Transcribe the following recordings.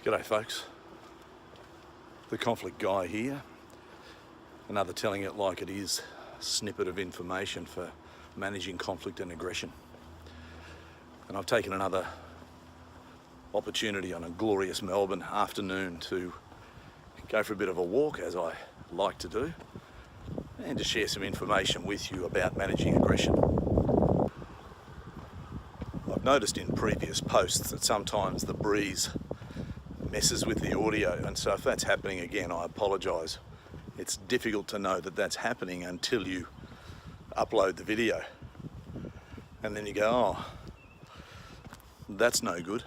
G'day folks, the conflict guy here. Another telling it like it is snippet of information for managing conflict and aggression. And I've taken another opportunity on a glorious Melbourne afternoon to go for a bit of a walk, as I like to do, and to share some information with you about managing aggression. I've noticed in previous posts that sometimes the breeze messes with the audio, and so if that's happening again, I apologise. It's difficult to know that that's happening until you upload the video, and then you go, oh, that's no good.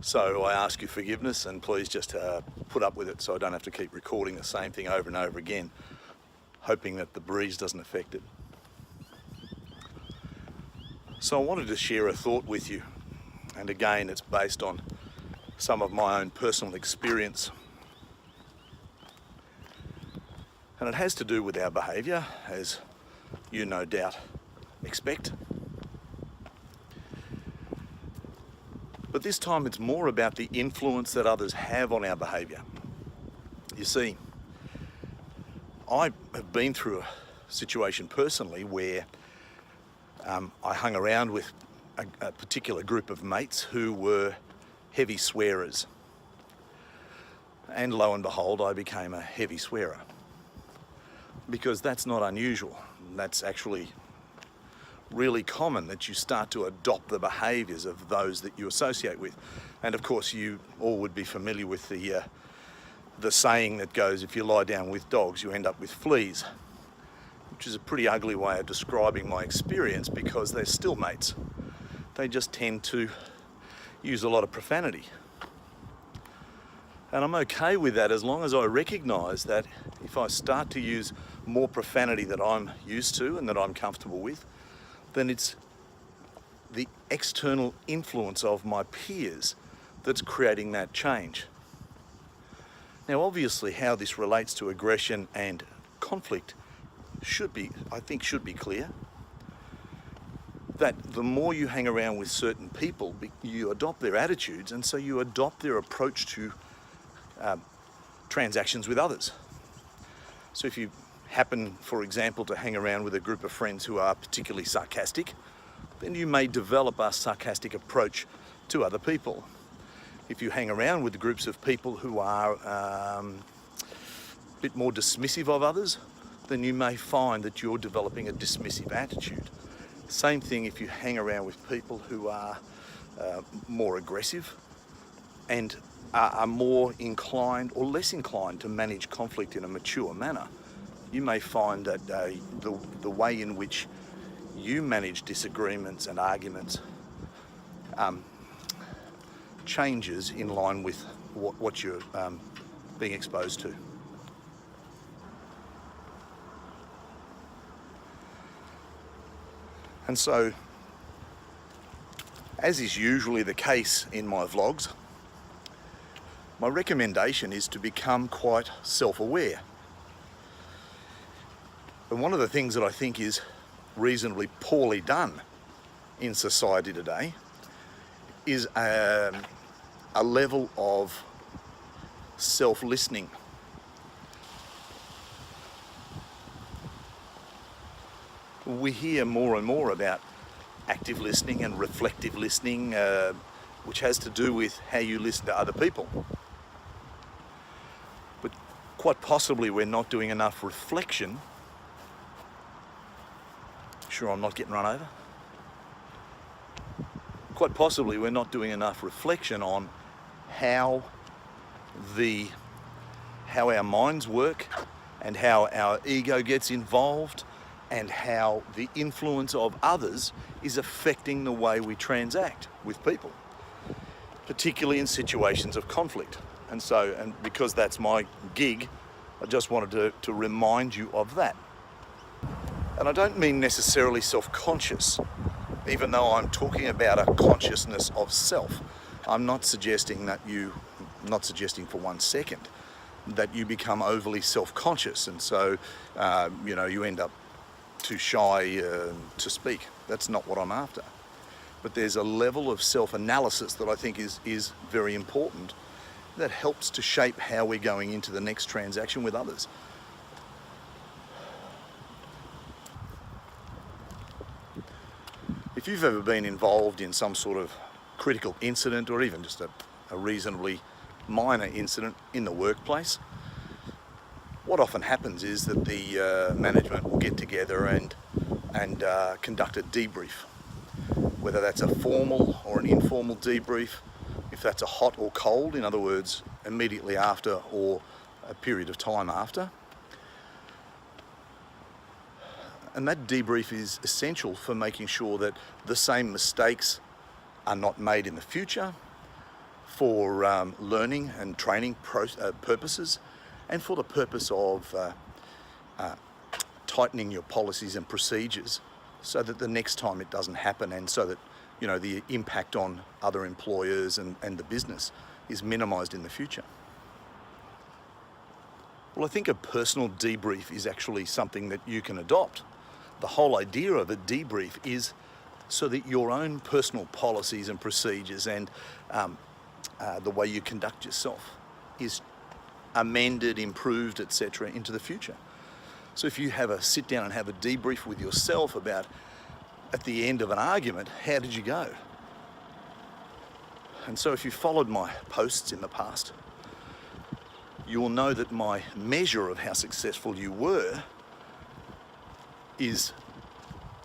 So I ask you forgiveness, and please just put up with it so I don't have to keep recording the same thing over and over again, hoping that the breeze doesn't affect it. So I wanted to share a thought with you, and again it's based on some of my own personal experience. And it has to do with our behaviour, as you no doubt expect. But this time it's more about the influence that others have on our behaviour. You see, I have been through a situation personally where I hung around with a particular group of mates who were heavy swearers. And lo and behold, I became a heavy swearer. Because that's not unusual. That's actually really common, that you start to adopt the behaviours of those that you associate with. And of course, you all would be familiar with the saying that goes, if you lie down with dogs, you end up with fleas, which is a pretty ugly way of describing my experience, because they're still mates. They just tend to use a lot of profanity. And I'm okay with that as long as I recognise that if I start to use more profanity that I'm used to and that I'm comfortable with, then it's the external influence of my peers that's creating that change. Now, obviously, how this relates to aggression and conflict should be clear. That the more you hang around with certain people, you adopt their attitudes, and so you adopt their approach to transactions with others. So if you happen, for example, to hang around with a group of friends who are particularly sarcastic, then you may develop a sarcastic approach to other people. If you hang around with groups of people who are a bit more dismissive of others, then you may find that you're developing a dismissive attitude. Same thing if you hang around with people who are more aggressive and are more inclined or less inclined to manage conflict in a mature manner. You may find that the way in which you manage disagreements and arguments changes in line with what you're being exposed to. And so, as is usually the case in my vlogs, my recommendation is to become quite self-aware. And one of the things that I think is reasonably poorly done in society today is a level of self-listening. We hear more and more about active listening and reflective listening, which has to do with how you listen to other people. But quite possibly we're not doing enough reflection. Sure I'm not getting run over? Quite possibly we're not doing enough reflection on how our minds work and how our ego gets involved, and how the influence of others is affecting the way we transact with people, particularly in situations of conflict. And because that's my gig, I just wanted to remind you of that. And I don't mean necessarily self-conscious, even though I'm talking about a consciousness of self. I'm not suggesting for 1 second that you become overly self-conscious, and so you end up too shy to speak. That's not what I'm after. But there's a level of self-analysis that I think is very important that helps to shape how we're going into the next transaction with others. If you've ever been involved in some sort of critical incident, or even just a reasonably minor incident in the workplace, what often happens is that the management will get together and conduct a debrief, whether that's a formal or an informal debrief, if that's a hot or cold, in other words, immediately after or a period of time after. And that debrief is essential for making sure that the same mistakes are not made in the future, for learning and training purposes, and for the purpose of tightening your policies and procedures so that the next time it doesn't happen, and so that, you know, the impact on other employers and the business is minimized in the future. Well, I think a personal debrief is actually something that you can adopt. The whole idea of a debrief is so that your own personal policies and procedures and the way you conduct yourself is amended, improved, etc. into the future. So if you have a sit down and have a debrief with yourself about, at the end of an argument, how did you go? And so if you followed my posts in the past, you will know that my measure of how successful you were is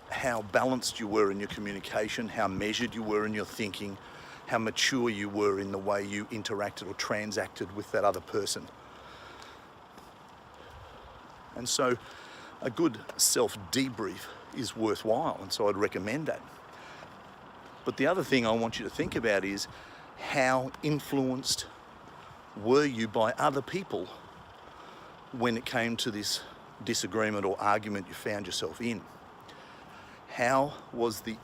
how balanced you were in your communication, how measured you were in your thinking, how mature you were in the way you interacted or transacted with that other person. And so a good self-debrief is worthwhile, and so I'd recommend that. But the other thing I want you to think about is, how influenced were you by other people when it came to this disagreement or argument you found yourself in? How did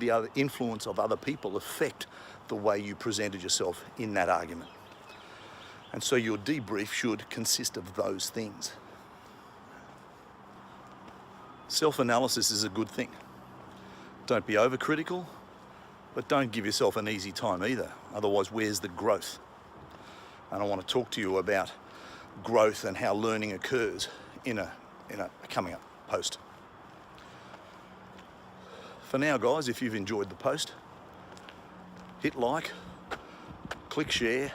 the influence of other people affect the way you presented yourself in that argument? And so your debrief should consist of those things. Self-analysis is a good thing. Don't be overcritical, but don't give yourself an easy time either. Otherwise, where's the growth? And I want to talk to you about growth and how learning occurs in a coming up post. For now, guys, if you've enjoyed the post, hit like, click share,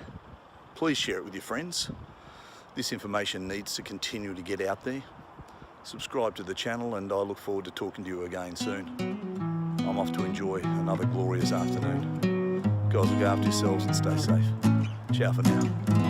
please share it with your friends. This information needs to continue to get out there. Subscribe to the channel, and I look forward to talking to you again soon. I'm off to enjoy another glorious afternoon. Guys, look after yourselves and stay safe. Ciao for now.